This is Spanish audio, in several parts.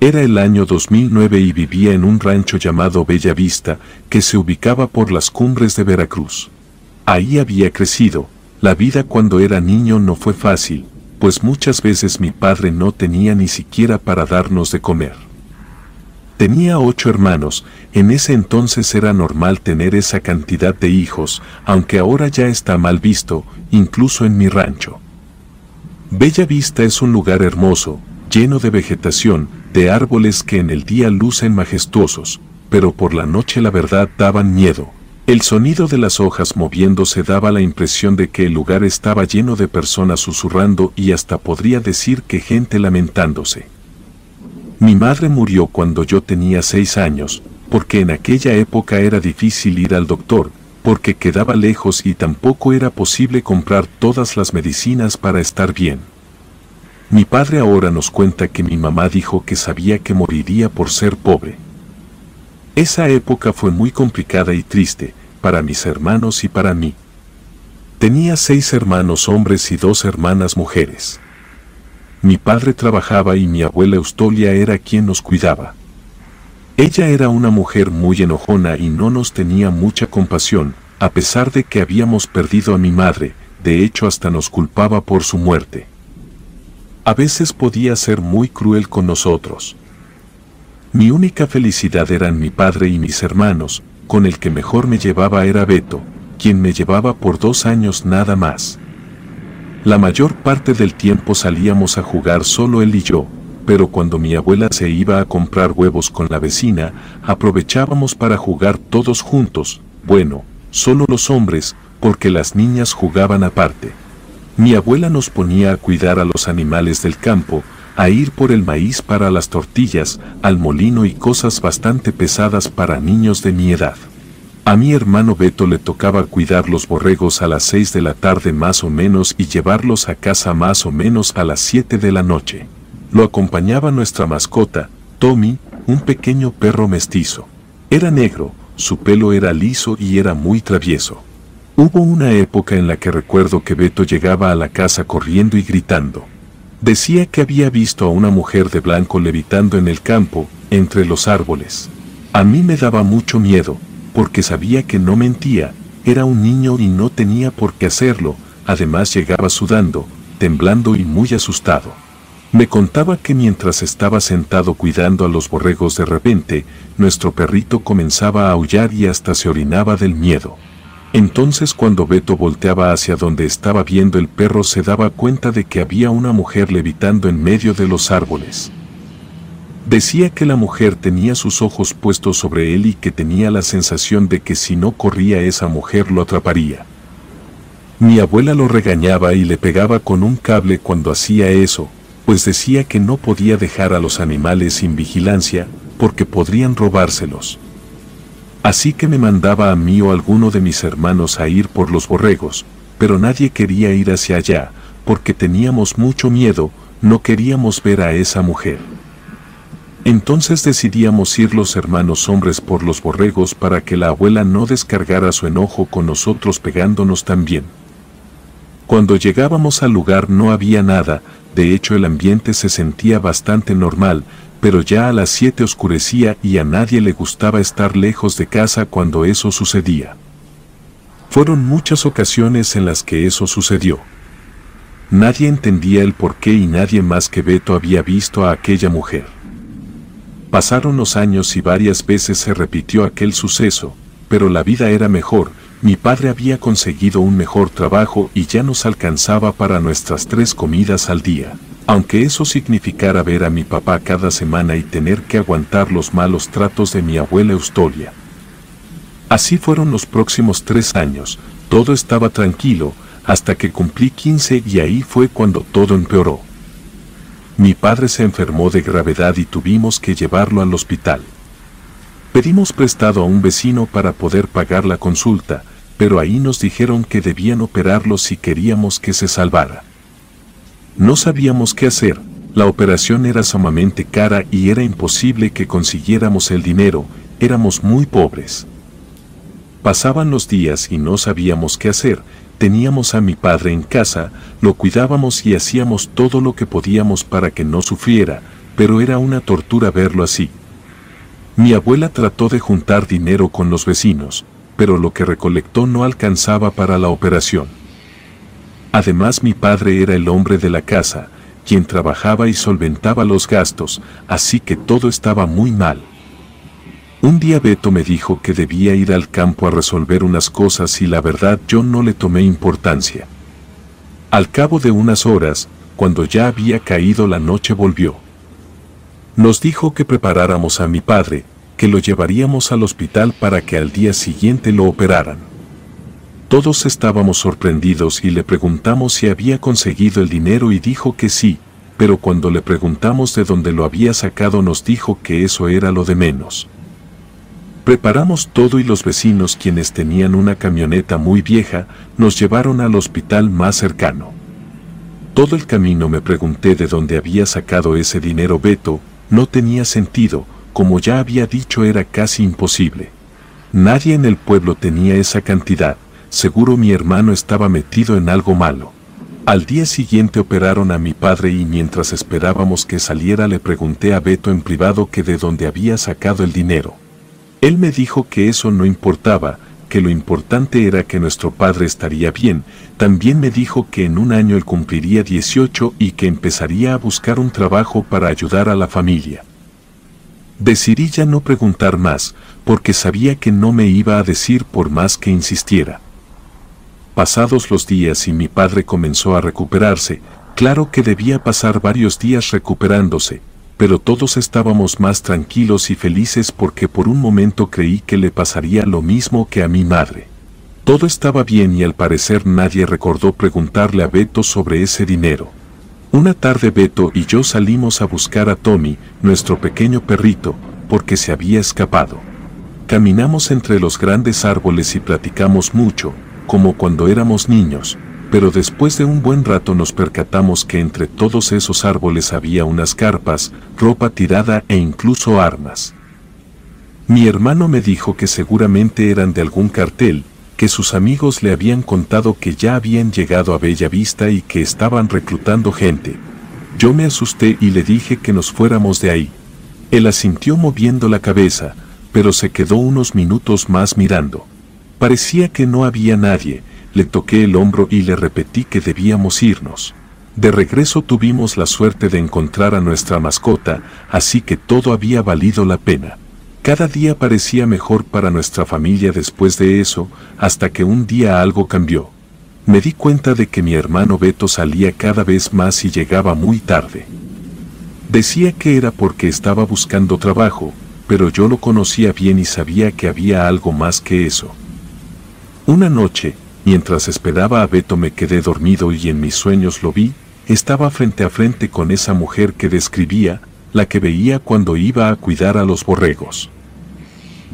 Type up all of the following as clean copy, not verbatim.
Era el año 2009 y vivía en un rancho llamado Bella Vista, que se ubicaba por las cumbres de Veracruz. Ahí había crecido. La vida cuando era niño no fue fácil, pues muchas veces mi padre no tenía ni siquiera para darnos de comer. Tenía 8 hermanos, en ese entonces era normal tener esa cantidad de hijos, aunque ahora ya está mal visto, incluso en mi rancho. Bella Vista es un lugar hermoso, lleno de vegetación, de árboles que en el día lucen majestuosos, pero por la noche la verdad daban miedo. El sonido de las hojas moviéndose daba la impresión de que el lugar estaba lleno de personas susurrando y hasta podría decir que gente lamentándose. Mi madre murió cuando yo tenía 6 años, porque en aquella época era difícil ir al doctor, porque quedaba lejos y tampoco era posible comprar todas las medicinas para estar bien. Mi padre ahora nos cuenta que mi mamá dijo que sabía que moriría por ser pobre. Esa época fue muy complicada y triste, para mis hermanos y para mí. Tenía 6 hermanos hombres y 2 hermanas mujeres. Mi padre trabajaba y mi abuela Eustolia era quien nos cuidaba. Ella era una mujer muy enojona y no nos tenía mucha compasión, a pesar de que habíamos perdido a mi madre, de hecho hasta nos culpaba por su muerte. A veces podía ser muy cruel con nosotros. Mi única felicidad eran mi padre y mis hermanos, con el que mejor me llevaba era Beto, quien me llevaba por 2 años nada más. La mayor parte del tiempo salíamos a jugar solo él y yo, pero cuando mi abuela se iba a comprar huevos con la vecina, aprovechábamos para jugar todos juntos, bueno, solo los hombres, porque las niñas jugaban aparte. Mi abuela nos ponía a cuidar a los animales del campo, a ir por el maíz para las tortillas, al molino y cosas bastante pesadas para niños de mi edad. A mi hermano Beto le tocaba cuidar los borregos a las 6 de la tarde más o menos y llevarlos a casa más o menos a las 7 de la noche. Lo acompañaba nuestra mascota, Tommy, un pequeño perro mestizo. Era negro, su pelo era liso y era muy travieso. Hubo una época en la que recuerdo que Beto llegaba a la casa corriendo y gritando. Decía que había visto a una mujer de blanco levitando en el campo, entre los árboles. A mí me daba mucho miedo, porque sabía que no mentía, era un niño y no tenía por qué hacerlo, además llegaba sudando, temblando y muy asustado. Me contaba que mientras estaba sentado cuidando a los borregos de repente, nuestro perrito comenzaba a aullar y hasta se orinaba del miedo. Entonces cuando Beto volteaba hacia donde estaba viendo el perro se daba cuenta de que había una mujer levitando en medio de los árboles. Decía que la mujer tenía sus ojos puestos sobre él y que tenía la sensación de que si no corría esa mujer lo atraparía. Mi abuela lo regañaba y le pegaba con un cable cuando hacía eso, pues decía que no podía dejar a los animales sin vigilancia, porque podrían robárselos. Así que me mandaba a mí o a alguno de mis hermanos a ir por los borregos, pero nadie quería ir hacia allá, porque teníamos mucho miedo, no queríamos ver a esa mujer. Entonces decidíamos ir los hermanos hombres por los borregos para que la abuela no descargara su enojo con nosotros pegándonos también. Cuando llegábamos al lugar no había nada, de hecho el ambiente se sentía bastante normal, pero ya a las 7 oscurecía y a nadie le gustaba estar lejos de casa cuando eso sucedía. Fueron muchas ocasiones en las que eso sucedió. Nadie entendía el porqué y nadie más que Beto había visto a aquella mujer. Pasaron los años y varias veces se repitió aquel suceso, pero la vida era mejor, mi padre había conseguido un mejor trabajo y ya nos alcanzaba para nuestras 3 comidas al día. Aunque eso significara ver a mi papá cada semana y tener que aguantar los malos tratos de mi abuela Eustolia. Así fueron los próximos 3 años, todo estaba tranquilo, hasta que cumplí 15 y ahí fue cuando todo empeoró. Mi padre se enfermó de gravedad y tuvimos que llevarlo al hospital. Pedimos prestado a un vecino para poder pagar la consulta, pero ahí nos dijeron que debían operarlo si queríamos que se salvara. No sabíamos qué hacer, la operación era sumamente cara y era imposible que consiguiéramos el dinero, éramos muy pobres. Pasaban los días y no sabíamos qué hacer, teníamos a mi padre en casa, lo cuidábamos y hacíamos todo lo que podíamos para que no sufriera, pero era una tortura verlo así. Mi abuela trató de juntar dinero con los vecinos, pero lo que recolectó no alcanzaba para la operación. Además, mi padre era el hombre de la casa, quien trabajaba y solventaba los gastos, así que todo estaba muy mal. Un día Beto me dijo que debía ir al campo a resolver unas cosas y la verdad yo no le tomé importancia. Al cabo de unas horas, cuando ya había caído la noche, volvió. Nos dijo que preparáramos a mi padre, que lo llevaríamos al hospital para que al día siguiente lo operaran. Todos estábamos sorprendidos y le preguntamos si había conseguido el dinero y dijo que sí, pero cuando le preguntamos de dónde lo había sacado nos dijo que eso era lo de menos. Preparamos todo y los vecinos, quienes tenían una camioneta muy vieja, nos llevaron al hospital más cercano. Todo el camino me pregunté de dónde había sacado ese dinero Beto. No tenía sentido, como ya había dicho era casi imposible. Nadie en el pueblo tenía esa cantidad, seguro mi hermano estaba metido en algo malo. Al día siguiente operaron a mi padre y mientras esperábamos que saliera le pregunté a Beto en privado que de dónde había sacado el dinero. Él me dijo que eso no importaba, que lo importante era que nuestro padre estaría bien. También me dijo que en un año él cumpliría 18 y que empezaría a buscar un trabajo para ayudar a la familia. Decidí ya no preguntar más, porque sabía que no me iba a decir por más que insistiera. Pasados los días y mi padre comenzó a recuperarse, claro que debía pasar varios días recuperándose, pero todos estábamos más tranquilos y felices porque por un momento creí que le pasaría lo mismo que a mi madre. Todo estaba bien y al parecer nadie recordó preguntarle a Beto sobre ese dinero. Una tarde Beto y yo salimos a buscar a Tommy, nuestro pequeño perrito, porque se había escapado. Caminamos entre los grandes árboles y platicamos mucho, como cuando éramos niños, pero después de un buen rato nos percatamos que entre todos esos árboles había unas carpas, ropa tirada e incluso armas. Mi hermano me dijo que seguramente eran de algún cartel, que sus amigos le habían contado que ya habían llegado a Bella Vista y que estaban reclutando gente. Yo me asusté y le dije que nos fuéramos de ahí. Él asintió moviendo la cabeza, pero se quedó unos minutos más mirando. Parecía que no había nadie. Le toqué el hombro y le repetí que debíamos irnos. De regreso tuvimos la suerte de encontrar a nuestra mascota, así que todo había valido la pena. Cada día parecía mejor para nuestra familia después de eso, hasta que un día algo cambió. Me di cuenta de que mi hermano Beto salía cada vez más y llegaba muy tarde. Decía que era porque estaba buscando trabajo, pero yo lo conocía bien y sabía que había algo más que eso. Una noche, mientras esperaba a Beto me quedé dormido y en mis sueños lo vi. Estaba frente a frente con esa mujer que describía, la que veía cuando iba a cuidar a los borregos.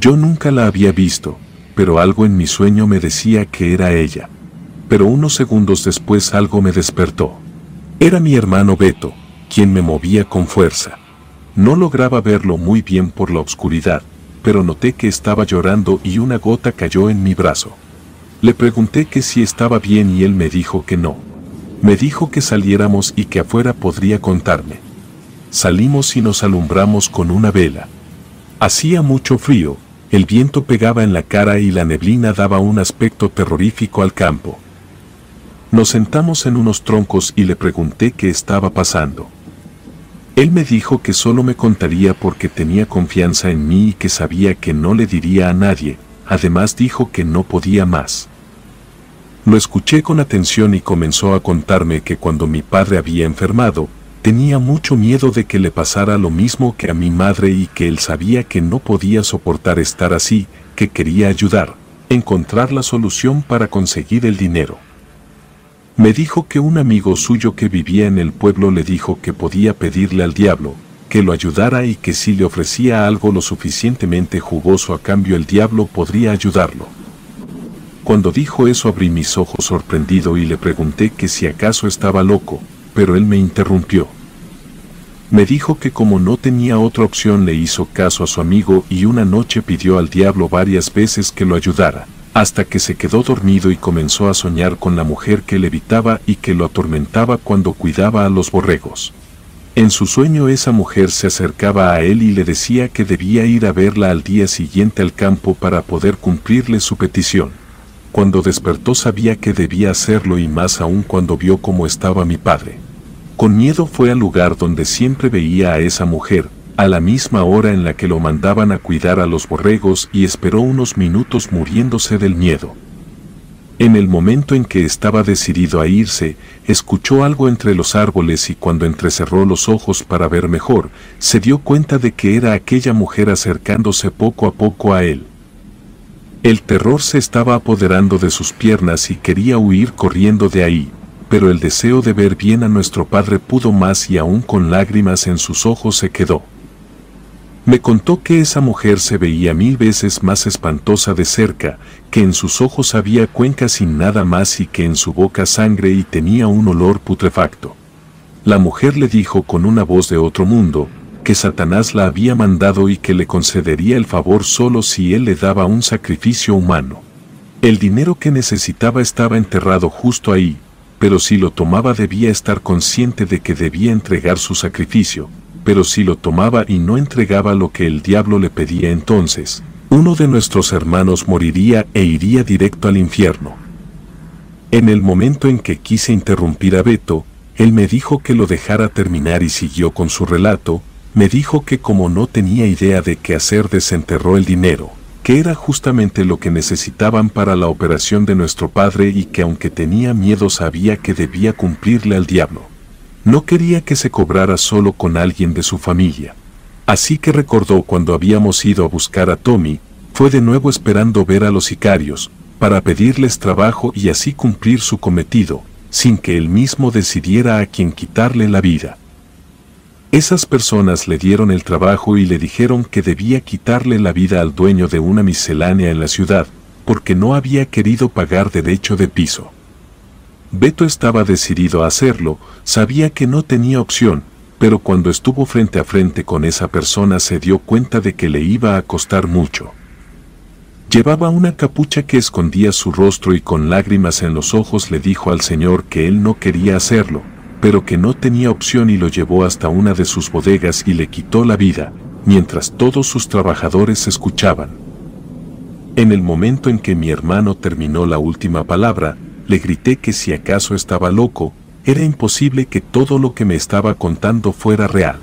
Yo nunca la había visto, pero algo en mi sueño me decía que era ella. Pero unos segundos después algo me despertó. Era mi hermano Beto, quien me movía con fuerza. No lograba verlo muy bien por la oscuridad, pero noté que estaba llorando y una gota cayó en mi brazo. Le pregunté que si estaba bien y él me dijo que no. Me dijo que saliéramos y que afuera podría contarme. Salimos y nos alumbramos con una vela. Hacía mucho frío, el viento pegaba en la cara y la neblina daba un aspecto terrorífico al campo. Nos sentamos en unos troncos y le pregunté qué estaba pasando. Él me dijo que solo me contaría porque tenía confianza en mí y que sabía que no le diría a nadie. Además dijo que no podía más. Lo escuché con atención y comenzó a contarme que cuando mi padre había enfermado, tenía mucho miedo de que le pasara lo mismo que a mi madre y que él sabía que no podía soportar estar así, que quería ayudar, encontrar la solución para conseguir el dinero. Me dijo que un amigo suyo que vivía en el pueblo le dijo que podía pedirle al diablo, que lo ayudara y que si le ofrecía algo lo suficientemente jugoso a cambio el diablo podría ayudarlo. Cuando dijo eso abrí mis ojos sorprendido y le pregunté que si acaso estaba loco, pero él me interrumpió. Me dijo que como no tenía otra opción le hizo caso a su amigo y una noche pidió al diablo varias veces que lo ayudara, hasta que se quedó dormido y comenzó a soñar con la mujer que le evitaba y que lo atormentaba cuando cuidaba a los borregos. En su sueño esa mujer se acercaba a él y le decía que debía ir a verla al día siguiente al campo para poder cumplirle su petición. Cuando despertó sabía que debía hacerlo y más aún cuando vio cómo estaba mi padre. Con miedo fue al lugar donde siempre veía a esa mujer, a la misma hora en la que lo mandaban a cuidar a los borregos y esperó unos minutos muriéndose del miedo. En el momento en que estaba decidido a irse, escuchó algo entre los árboles y cuando entrecerró los ojos para ver mejor, se dio cuenta de que era aquella mujer acercándose poco a poco a él. El terror se estaba apoderando de sus piernas y quería huir corriendo de ahí, pero el deseo de ver bien a nuestro padre pudo más y aún con lágrimas en sus ojos se quedó. Me contó que esa mujer se veía 1000 veces más espantosa de cerca, que en sus ojos había cuencas sin nada más y que en su boca sangre y tenía un olor putrefacto. La mujer le dijo con una voz de otro mundo, que Satanás la había mandado y que le concedería el favor solo si él le daba un sacrificio humano. El dinero que necesitaba estaba enterrado justo ahí, pero si lo tomaba debía estar consciente de que debía entregar su sacrificio, pero si lo tomaba y no entregaba lo que el diablo le pedía entonces, uno de nuestros hermanos moriría e iría directo al infierno. En el momento en que quise interrumpir a Beto, él me dijo que lo dejara terminar y siguió con su relato. Me dijo que como no tenía idea de qué hacer desenterró el dinero, que era justamente lo que necesitaban para la operación de nuestro padre y que aunque tenía miedo sabía que debía cumplirle al diablo. No quería que se cobrara solo con alguien de su familia. Así que recordó cuando habíamos ido a buscar a Tommy, fue de nuevo esperando ver a los sicarios, para pedirles trabajo y así cumplir su cometido, sin que él mismo decidiera a quién quitarle la vida. Esas personas le dieron el trabajo y le dijeron que debía quitarle la vida al dueño de una miscelánea en la ciudad, porque no había querido pagar derecho de piso. Beto estaba decidido a hacerlo, sabía que no tenía opción, pero cuando estuvo frente a frente con esa persona se dio cuenta de que le iba a costar mucho. Llevaba una capucha que escondía su rostro y con lágrimas en los ojos le dijo al Señor que él no quería hacerlo, pero que no tenía opción y lo llevó hasta una de sus bodegas y le quitó la vida, mientras todos sus trabajadores escuchaban. En el momento en que mi hermano terminó la última palabra, le grité que si acaso estaba loco, era imposible que todo lo que me estaba contando fuera real.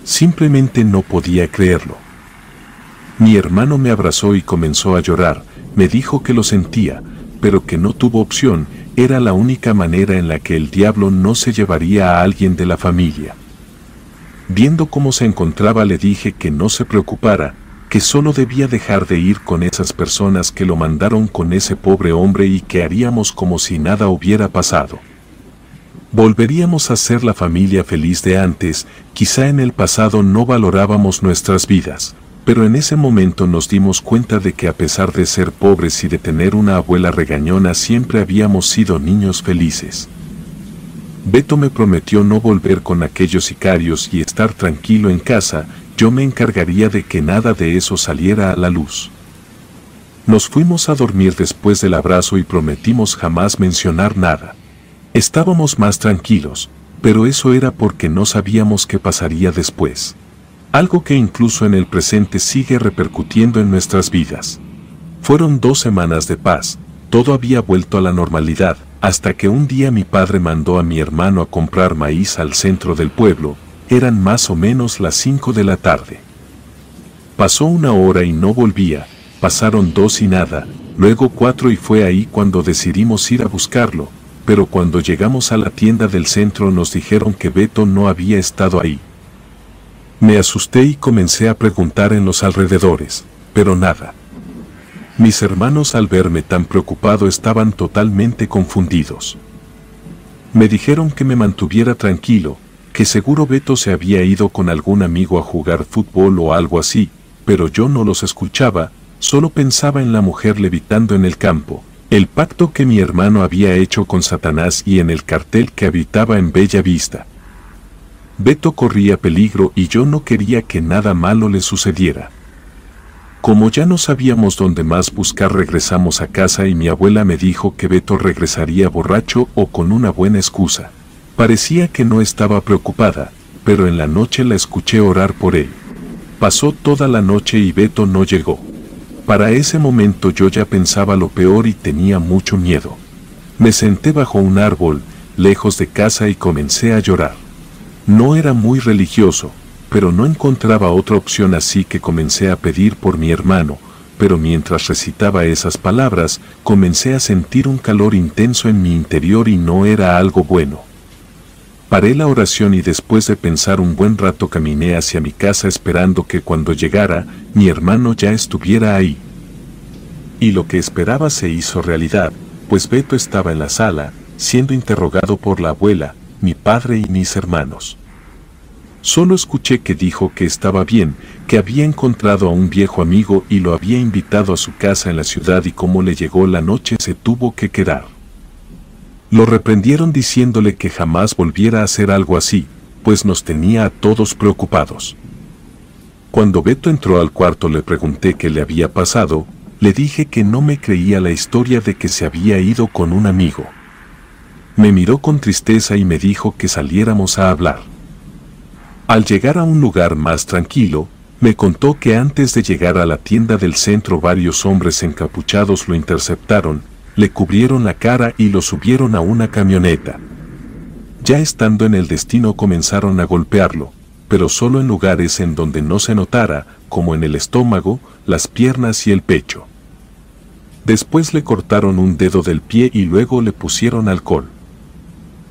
Simplemente no podía creerlo. Mi hermano me abrazó y comenzó a llorar, me dijo que lo sentía, pero que no tuvo opción, era la única manera en la que el diablo no se llevaría a alguien de la familia. Viendo cómo se encontraba le dije que no se preocupara, que solo debía dejar de ir con esas personas que lo mandaron con ese pobre hombre y que haríamos como si nada hubiera pasado. Volveríamos a ser la familia feliz de antes, quizá en el pasado no valorábamos nuestras vidas, pero en ese momento nos dimos cuenta de que a pesar de ser pobres y de tener una abuela regañona siempre habíamos sido niños felices. Beto me prometió no volver con aquellos sicarios y estar tranquilo en casa, yo me encargaría de que nada de eso saliera a la luz. Nos fuimos a dormir después del abrazo y prometimos jamás mencionar nada. Estábamos más tranquilos, pero eso era porque no sabíamos qué pasaría después. Algo que incluso en el presente sigue repercutiendo en nuestras vidas. Fueron 2 semanas de paz, todo había vuelto a la normalidad, hasta que un día mi padre mandó a mi hermano a comprar maíz al centro del pueblo. Eran más o menos las 5 de la tarde. Pasó 1 hora y no volvía, pasaron 2 y nada, luego 4 y fue ahí cuando decidimos ir a buscarlo, pero cuando llegamos a la tienda del centro nos dijeron que Beto no había estado ahí. Me asusté y comencé a preguntar en los alrededores, pero nada. Mis hermanos al verme tan preocupado estaban totalmente confundidos. Me dijeron que me mantuviera tranquilo, que seguro Beto se había ido con algún amigo a jugar fútbol o algo así, pero yo no los escuchaba, solo pensaba en la mujer levitando en el campo, el pacto que mi hermano había hecho con Satanás y en el cartel que habitaba en Bella Vista. Beto corría peligro y yo no quería que nada malo le sucediera. Como ya no sabíamos dónde más buscar, regresamos a casa y mi abuela me dijo que Beto regresaría borracho o con una buena excusa. Parecía que no estaba preocupada, pero en la noche la escuché orar por él. Pasó toda la noche y Beto no llegó. Para ese momento yo ya pensaba lo peor y tenía mucho miedo. Me senté bajo un árbol, lejos de casa y comencé a llorar. No era muy religioso, pero no encontraba otra opción, así que comencé a pedir por mi hermano, pero mientras recitaba esas palabras, comencé a sentir un calor intenso en mi interior y no era algo bueno. Paré la oración y después de pensar un buen rato caminé hacia mi casa esperando que cuando llegara, mi hermano ya estuviera ahí. Y lo que esperaba se hizo realidad, pues Beto estaba en la sala, siendo interrogado por la abuela, mi padre y mis hermanos. Solo escuché que dijo que estaba bien, que había encontrado a un viejo amigo y lo había invitado a su casa en la ciudad y como le llegó la noche se tuvo que quedar. Lo reprendieron diciéndole que jamás volviera a hacer algo así, pues nos tenía a todos preocupados. Cuando Beto entró al cuarto le pregunté qué le había pasado, le dije que no me creía la historia de que se había ido con un amigo. Me miró con tristeza y me dijo que saliéramos a hablar. Al llegar a un lugar más tranquilo, me contó que antes de llegar a la tienda del centro varios hombres encapuchados lo interceptaron, le cubrieron la cara y lo subieron a una camioneta. Ya estando en el destino comenzaron a golpearlo, pero solo en lugares en donde no se notara, como en el estómago, las piernas y el pecho. Después le cortaron un dedo del pie y luego le pusieron alcohol.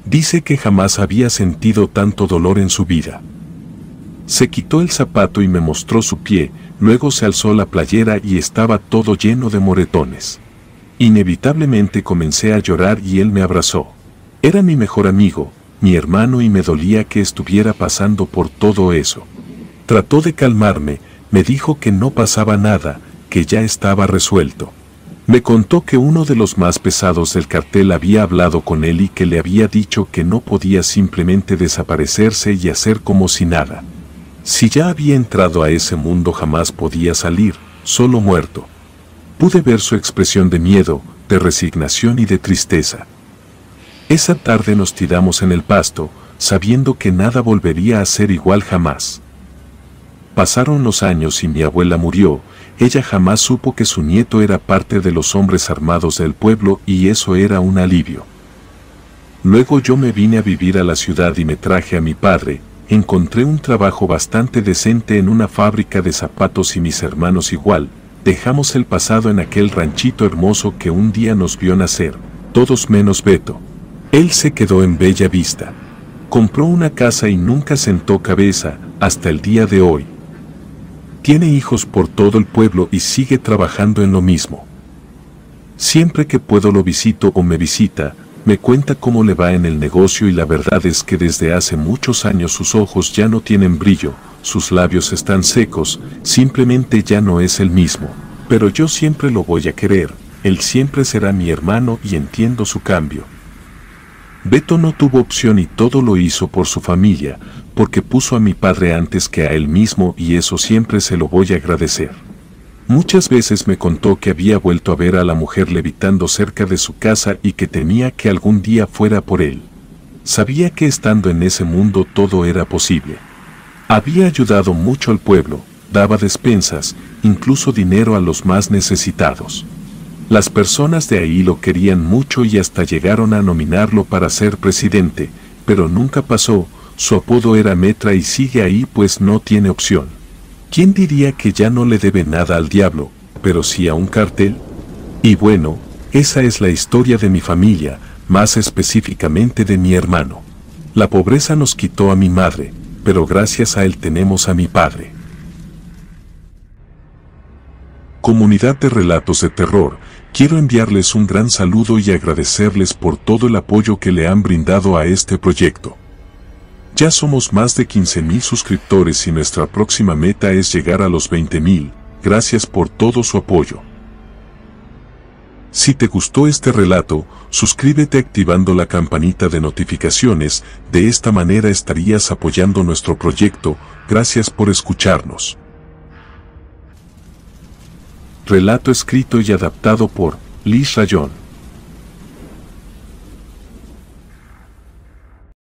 Dice que jamás había sentido tanto dolor en su vida. Se quitó el zapato y me mostró su pie, luego se alzó la playera y estaba todo lleno de moretones. Inevitablemente comencé a llorar y él me abrazó. Era mi mejor amigo, mi hermano y me dolía que estuviera pasando por todo eso. Trató de calmarme, me dijo que no pasaba nada, que ya estaba resuelto. Me contó que uno de los más pesados del cartel había hablado con él y que le había dicho que no podía simplemente desaparecerse y hacer como si nada. Si ya había entrado a ese mundo jamás podía salir, solo muerto. Pude ver su expresión de miedo, de resignación y de tristeza. Esa tarde nos tiramos en el pasto, sabiendo que nada volvería a ser igual jamás. Pasaron los años y mi abuela murió, ella jamás supo que su nieto era parte de los hombres armados del pueblo y eso era un alivio. Luego yo me vine a vivir a la ciudad y me traje a mi padre, encontré un trabajo bastante decente en una fábrica de zapatos y mis hermanos igual, dejamos el pasado en aquel ranchito hermoso que un día nos vio nacer, todos menos Beto. Él se quedó en Bella Vista. Compró una casa y nunca sentó cabeza, hasta el día de hoy. Tiene hijos por todo el pueblo y sigue trabajando en lo mismo. Siempre que puedo lo visito o me visita, me cuenta cómo le va en el negocio y la verdad es que desde hace muchos años sus ojos ya no tienen brillo, sus labios están secos, simplemente ya no es el mismo. Pero yo siempre lo voy a querer, él siempre será mi hermano y entiendo su cambio. Beto no tuvo opción y todo lo hizo por su familia, porque puso a mi padre antes que a él mismo y eso siempre se lo voy a agradecer. Muchas veces me contó que había vuelto a ver a la mujer levitando cerca de su casa y que temía que algún día fuera por él. Sabía que estando en ese mundo todo era posible. Había ayudado mucho al pueblo, daba despensas, incluso dinero a los más necesitados. Las personas de ahí lo querían mucho y hasta llegaron a nominarlo para ser presidente, pero nunca pasó, su apodo era Metra y sigue ahí pues no tiene opción. ¿Quién diría que ya no le debe nada al diablo, pero sí a un cartel? Y bueno, esa es la historia de mi familia, más específicamente de mi hermano. La pobreza nos quitó a mi madre, pero gracias a él tenemos a mi padre. Comunidad de Relatos de Terror, quiero enviarles un gran saludo y agradecerles por todo el apoyo que le han brindado a este proyecto. Ya somos más de 15,000 suscriptores y nuestra próxima meta es llegar a los 20,000, gracias por todo su apoyo. Si te gustó este relato, suscríbete activando la campanita de notificaciones, de esta manera estarías apoyando nuestro proyecto, gracias por escucharnos. Relato escrito y adaptado por Liz Rayón.